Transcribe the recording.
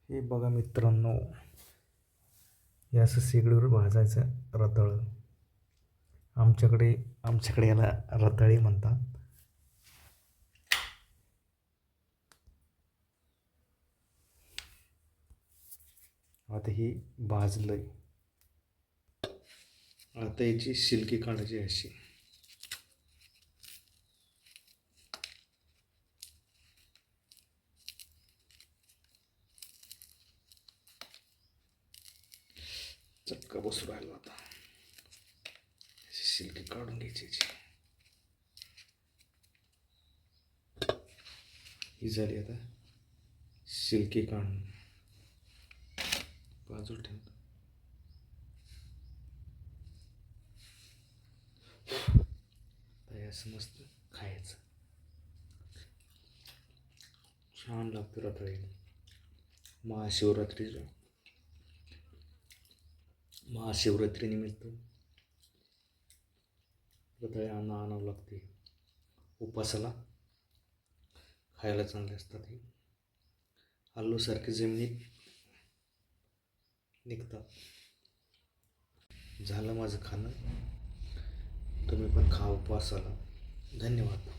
हे बघा मित्रांनो, हे असं शेगडीवर भाजायचं रताळं. आमच्याकडे याला रताळी म्हणतात. आता ही भाजलंय. आता याची शिलकी काढायची अशी. चटका बसू राहिला आता. शिलकी काढून घ्यायची याची. ही झाली आता शिलकी काढून बाजूला ठेवतो. असं मस्त खायचं, छान लागतं रताळी. महाशिवरात्रीनिमित्त रताळी आणावं लागते. उपासाला खायला चांगले असतात. हे आलूसारखे जमिनीत निघतात. झालं माझं खाणं. तुम्ही पण खा उपवासाला. धन्यवाद.